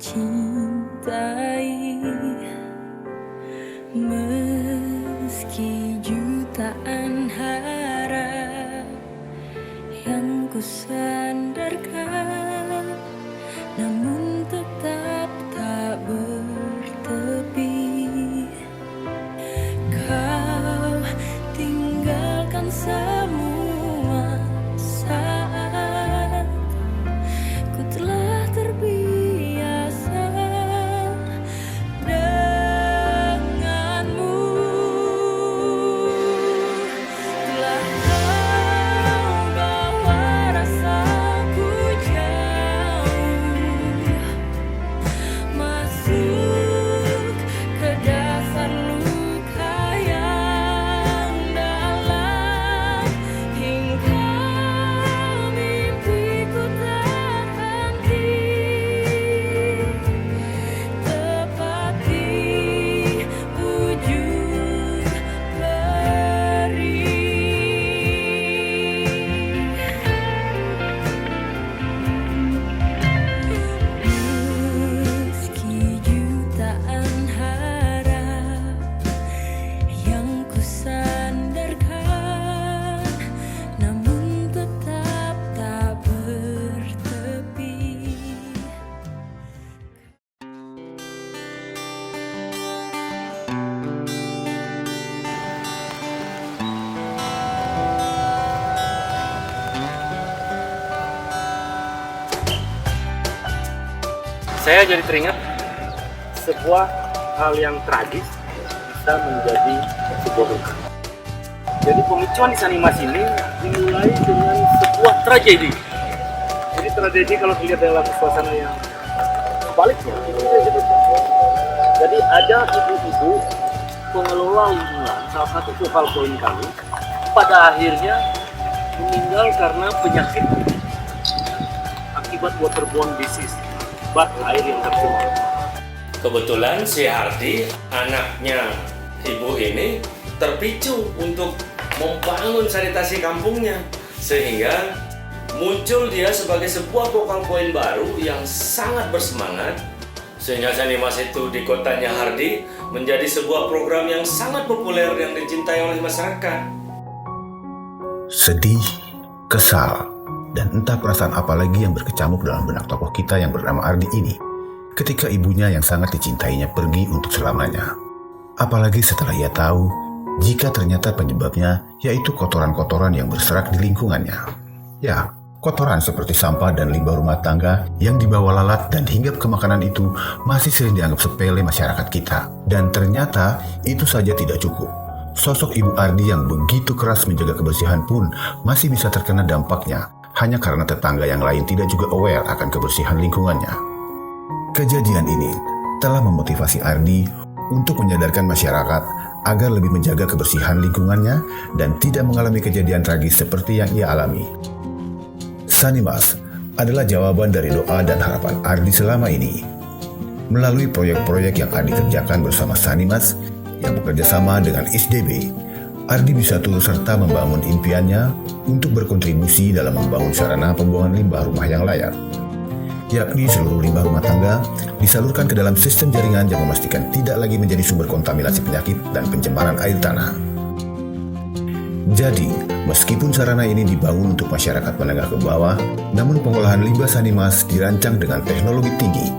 cintai, meski jutaan harap yang ku sandarkan, namun tetap tak bertepi. Kau tinggalkan semua saat ku telah terbiasa denganmu. Telah tahu bahwa rasaku jauh masuk ke dasar luka yang dalam, hingga mimpiku terhenti tepat di ujung perih. Meski jutaan harap yang ku sandarkan, namun tetap tak bertepi. Saya jadi teringat sebuah hal yang tragis bisa menjadi sebuah berkah. Jadi pemicuan Sanimas ini dimulai dengan sebuah tragedi. Jadi tragedi kalau dilihat dalam suasana yang sebaliknya, jadi ada ibu-ibu pengelola lingkungan, salah satu focal point kami, pada akhirnya meninggal karena penyakit akibat waterborne disease, air yang tercemar. Kebetulan si Hardi, anaknya ibu ini, terpicu untuk membangun sanitasi kampungnya, sehingga muncul dia sebagai sebuah focal point baru yang sangat bersemangat, sehingga Sanimas itu di kotanya Hardi menjadi sebuah program yang sangat populer yang dicintai oleh masyarakat. Sedih, kesal, dan entah perasaan apa lagi yang berkecamuk dalam benak tokoh kita yang bernama Ardi ini ketika ibunya yang sangat dicintainya pergi untuk selamanya. Apalagi setelah ia tahu jika ternyata penyebabnya yaitu kotoran-kotoran yang berserak di lingkungannya. Ya, kotoran seperti sampah dan limbah rumah tangga yang dibawa lalat dan hinggap ke makanan itu masih sering dianggap sepele masyarakat kita. Dan ternyata itu saja tidak cukup. Sosok Ibu Ardi yang begitu keras menjaga kebersihan pun masih bisa terkena dampaknya hanya karena tetangga yang lain tidak juga aware akan kebersihan lingkungannya. Kejadian ini telah memotivasi Ardi untuk menyadarkan masyarakat agar lebih menjaga kebersihan lingkungannya dan tidak mengalami kejadian tragis seperti yang ia alami. Sanimas adalah jawaban dari doa dan harapan Ardi selama ini. Melalui proyek-proyek yang Ardi kerjakan bersama Sanimas yang bekerja sama dengan ISDB, Ardi bisa turut serta membangun impiannya untuk berkontribusi dalam membangun sarana pembuangan limbah rumah yang layak, yakni seluruh limbah rumah tangga disalurkan ke dalam sistem jaringan yang memastikan tidak lagi menjadi sumber kontaminasi penyakit dan pencemaran air tanah. Jadi, meskipun sarana ini dibangun untuk masyarakat menengah ke bawah, namun pengolahan limbah Sanimas dirancang dengan teknologi tinggi,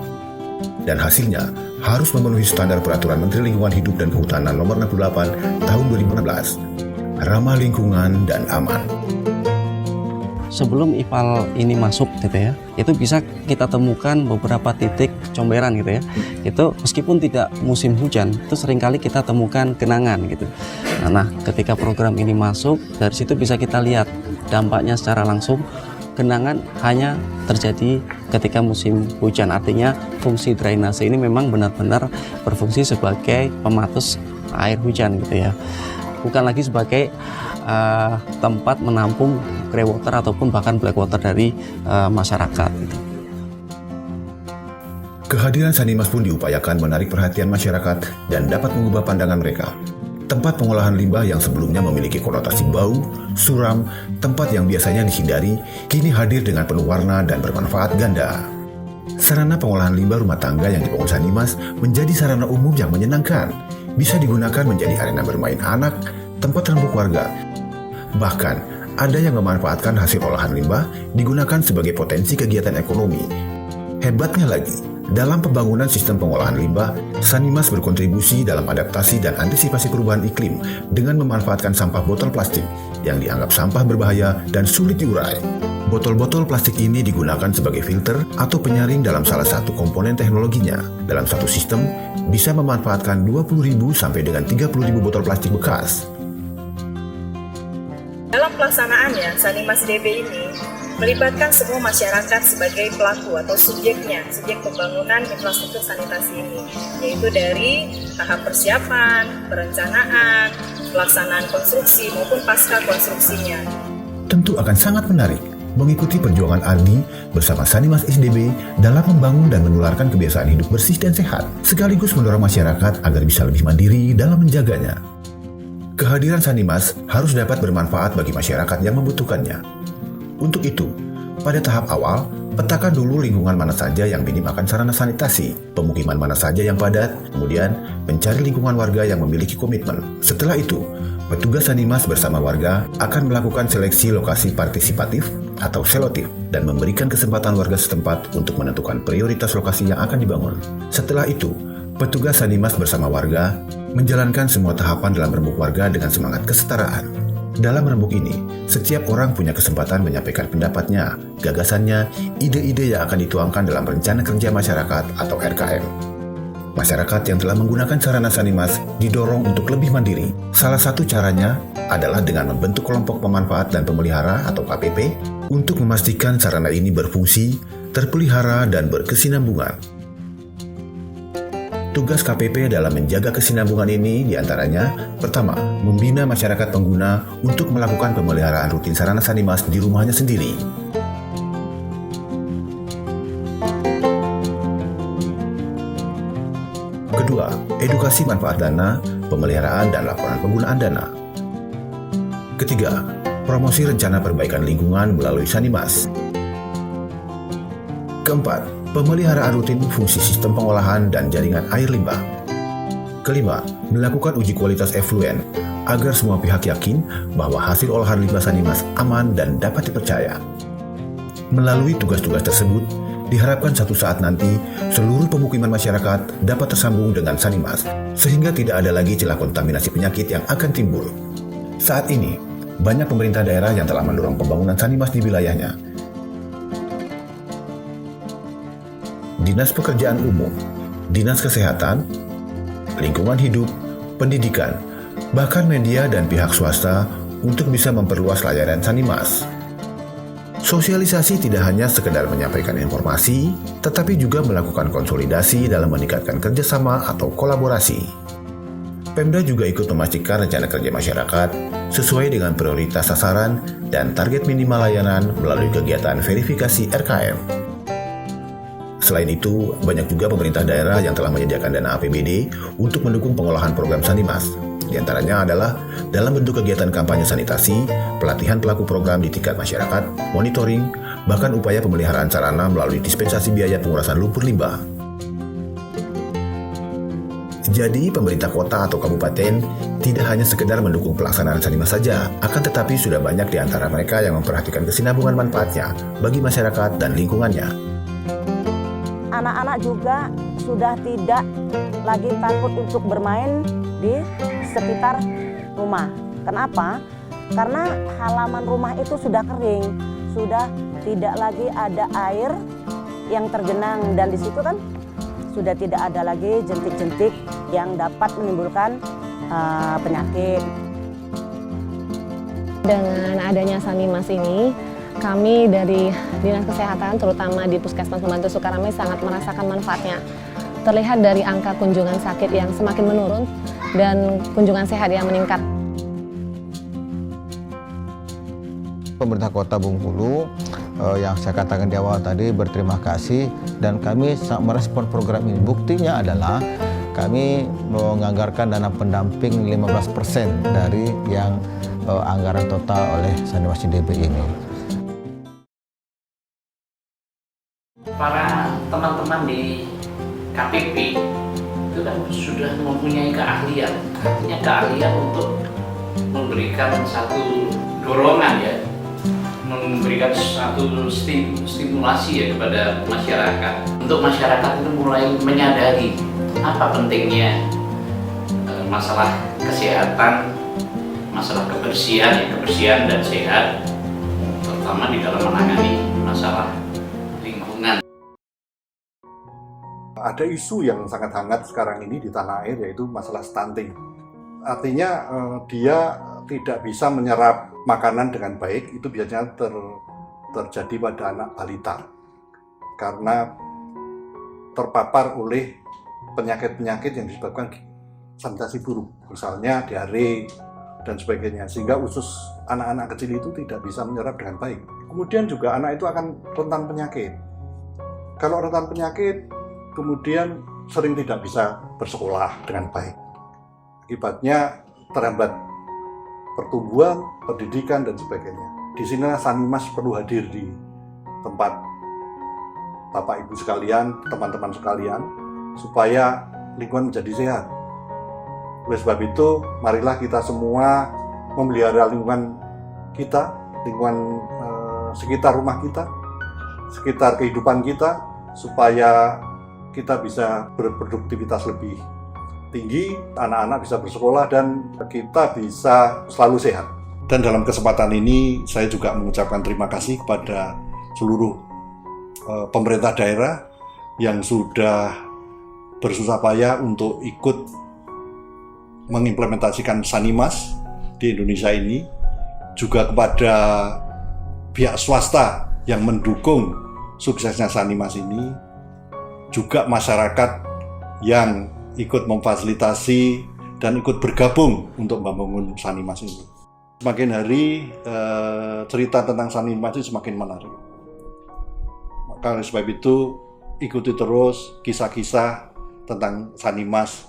dan hasilnya harus memenuhi standar Peraturan Menteri Lingkungan Hidup dan Kehutanan Nomor 68 Tahun 2016, ramah lingkungan dan aman. Sebelum IPAL ini masuk gitu ya, itu bisa kita temukan beberapa titik comberan gitu ya. Itu meskipun tidak musim hujan, itu seringkali kita temukan genangan gitu. Nah, ketika program ini masuk, dari situ bisa kita lihat dampaknya secara langsung. Genangan hanya terjadi ketika musim hujan, artinya fungsi drainase ini memang benar-benar berfungsi sebagai pematus air hujan gitu ya, bukan lagi sebagai tempat menampung grey water ataupun bahkan black water dari masyarakat gitu. Kehadiran Sanimas pun diupayakan menarik perhatian masyarakat dan dapat mengubah pandangan mereka. Tempat pengolahan limbah yang sebelumnya memiliki konotasi bau, suram, tempat yang biasanya dihindari, kini hadir dengan penuh warna dan bermanfaat ganda. Sarana pengolahan limbah rumah tangga yang dibangun Sanimas menjadi sarana umum yang menyenangkan. Bisa digunakan menjadi arena bermain anak, tempat rembuk warga. Bahkan, ada yang memanfaatkan hasil olahan limbah digunakan sebagai potensi kegiatan ekonomi. Hebatnya lagi, dalam pembangunan sistem pengolahan limbah, Sanimas berkontribusi dalam adaptasi dan antisipasi perubahan iklim dengan memanfaatkan sampah botol plastik yang dianggap sampah berbahaya dan sulit diurai. Botol-botol plastik ini digunakan sebagai filter atau penyaring dalam salah satu komponen teknologinya. Dalam satu sistem, bisa memanfaatkan 20.000 sampai dengan 30.000 botol plastik bekas. Dalam pelaksanaannya, Sanimas DB ini melibatkan semua masyarakat sebagai pelaku atau subjek pembangunan infrastruktur sanitasi ini, yaitu dari tahap persiapan, perencanaan, pelaksanaan konstruksi maupun pasca konstruksinya. Tentu akan sangat menarik mengikuti perjuangan Ardi bersama Sanimas SDB dalam membangun dan menularkan kebiasaan hidup bersih dan sehat, sekaligus mendorong masyarakat agar bisa lebih mandiri dalam menjaganya. Kehadiran Sanimas harus dapat bermanfaat bagi masyarakat yang membutuhkannya. Untuk itu, pada tahap awal, petakan dulu lingkungan mana saja yang minim akan sarana sanitasi, pemukiman mana saja yang padat, kemudian mencari lingkungan warga yang memiliki komitmen. Setelah itu, petugas Sanimas bersama warga akan melakukan seleksi lokasi partisipatif atau selotif dan memberikan kesempatan warga setempat untuk menentukan prioritas lokasi yang akan dibangun. Setelah itu, petugas Sanimas bersama warga menjalankan semua tahapan dalam rembuk warga dengan semangat kesetaraan. Dalam rembuk ini, setiap orang punya kesempatan menyampaikan pendapatnya, gagasannya, ide-ide yang akan dituangkan dalam rencana kerja masyarakat atau RKM. Masyarakat yang telah menggunakan sarana Sanimas didorong untuk lebih mandiri. Salah satu caranya adalah dengan membentuk kelompok pemanfaat dan pemelihara atau KPP untuk memastikan sarana ini berfungsi, terpelihara, dan berkesinambungan. Tugas KPP dalam menjaga kesinambungan ini diantaranya, pertama, membina masyarakat pengguna untuk melakukan pemeliharaan rutin sarana Sanimas di rumahnya sendiri. Kedua, edukasi manfaat dana, pemeliharaan dan laporan penggunaan dana. Ketiga, promosi rencana perbaikan lingkungan melalui Sanimas. Keempat, pemeliharaan rutin fungsi sistem pengolahan dan jaringan air limbah. Kelima, melakukan uji kualitas efluen agar semua pihak yakin bahwa hasil olahan limbah Sanimas aman dan dapat dipercaya. Melalui tugas-tugas tersebut, diharapkan satu saat nanti seluruh pemukiman masyarakat dapat tersambung dengan Sanimas, sehingga tidak ada lagi celah kontaminasi penyakit yang akan timbul. Saat ini, banyak pemerintah daerah yang telah mendorong pembangunan Sanimas di wilayahnya. Dinas Pekerjaan Umum, Dinas Kesehatan, Lingkungan Hidup, Pendidikan, bahkan media dan pihak swasta untuk bisa memperluas layanan Sanimas. Sosialisasi tidak hanya sekedar menyampaikan informasi, tetapi juga melakukan konsolidasi dalam meningkatkan kerjasama atau kolaborasi. Pemda juga ikut memastikan rencana kerja masyarakat sesuai dengan prioritas sasaran dan target minimal layanan melalui kegiatan verifikasi RKM. Selain itu, banyak juga pemerintah daerah yang telah menyediakan dana APBD untuk mendukung pengolahan program Sanimas. Di antaranya adalah dalam bentuk kegiatan kampanye sanitasi, pelatihan pelaku program di tingkat masyarakat, monitoring, bahkan upaya pemeliharaan sarana melalui dispensasi biaya pengurasan lumpur limbah. Jadi, pemerintah kota atau kabupaten tidak hanya sekedar mendukung pelaksanaan Sanimas saja, akan tetapi sudah banyak di antara mereka yang memperhatikan kesinambungan manfaatnya bagi masyarakat dan lingkungannya. Anak-anak juga sudah tidak lagi takut untuk bermain di sekitar rumah. Kenapa? Karena halaman rumah itu sudah kering, sudah tidak lagi ada air yang tergenang, dan di situ kan sudah tidak ada lagi jentik-jentik yang dapat menimbulkan penyakit. Dengan adanya Sanimas ini, kami dari Dinas Kesehatan, terutama di Puskesmas Pembantu Sukarame, sangat merasakan manfaatnya. Terlihat dari angka kunjungan sakit yang semakin menurun dan kunjungan sehat yang meningkat. Pemerintah Kota Bengkulu yang saya katakan di awal tadi berterima kasih, dan kami sangat merespon program ini. Buktinya adalah kami menganggarkan dana pendamping 15% dari yang anggaran total oleh Sanimas DB ini. Para teman-teman di KPP itu kan sudah mempunyai keahlian, artinya keahlian untuk memberikan satu dorongan ya, memberikan satu stimulasi ya kepada masyarakat. Untuk masyarakat itu mulai menyadari apa pentingnya masalah kesehatan, masalah kebersihan dan sehat, terutama di dalam menangani masalah lingkungan. Ada isu yang sangat hangat sekarang ini di tanah air, yaitu masalah stunting. Artinya dia tidak bisa menyerap makanan dengan baik. Itu biasanya terjadi pada anak balita karena terpapar oleh penyakit-penyakit yang disebabkan sanitasi buruk, misalnya diare dan sebagainya, sehingga usus anak-anak kecil itu tidak bisa menyerap dengan baik. Kemudian juga anak itu akan rentan penyakit. Kalau rentan penyakit, kemudian sering tidak bisa bersekolah dengan baik. Akibatnya terhambat pertumbuhan, pendidikan, dan sebagainya. Di sini Sanimas perlu hadir di tempat Bapak Ibu sekalian, teman-teman sekalian, supaya lingkungan menjadi sehat. Oleh sebab itu, marilah kita semua memelihara lingkungan kita, lingkungan sekitar rumah kita, sekitar kehidupan kita, supaya kita bisa berproduktivitas lebih tinggi, anak-anak bisa bersekolah, dan kita bisa selalu sehat. Dan dalam kesempatan ini, saya juga mengucapkan terima kasih kepada seluruh pemerintah daerah yang sudah bersusah payah untuk ikut mengimplementasikan Sanimas di Indonesia ini, juga kepada pihak swasta yang mendukung suksesnya Sanimas ini, juga masyarakat yang ikut memfasilitasi dan ikut bergabung untuk membangun Sanimas ini. Semakin hari cerita tentang Sanimas ini semakin menarik. Maka oleh sebab itu ikuti terus kisah-kisah tentang Sanimas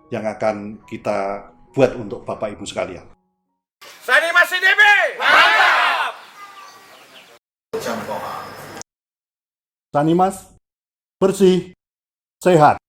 yang akan kita buat untuk Bapak Ibu sekalian. Sanimas DB! Mantap! Sanimas bersih, sehat.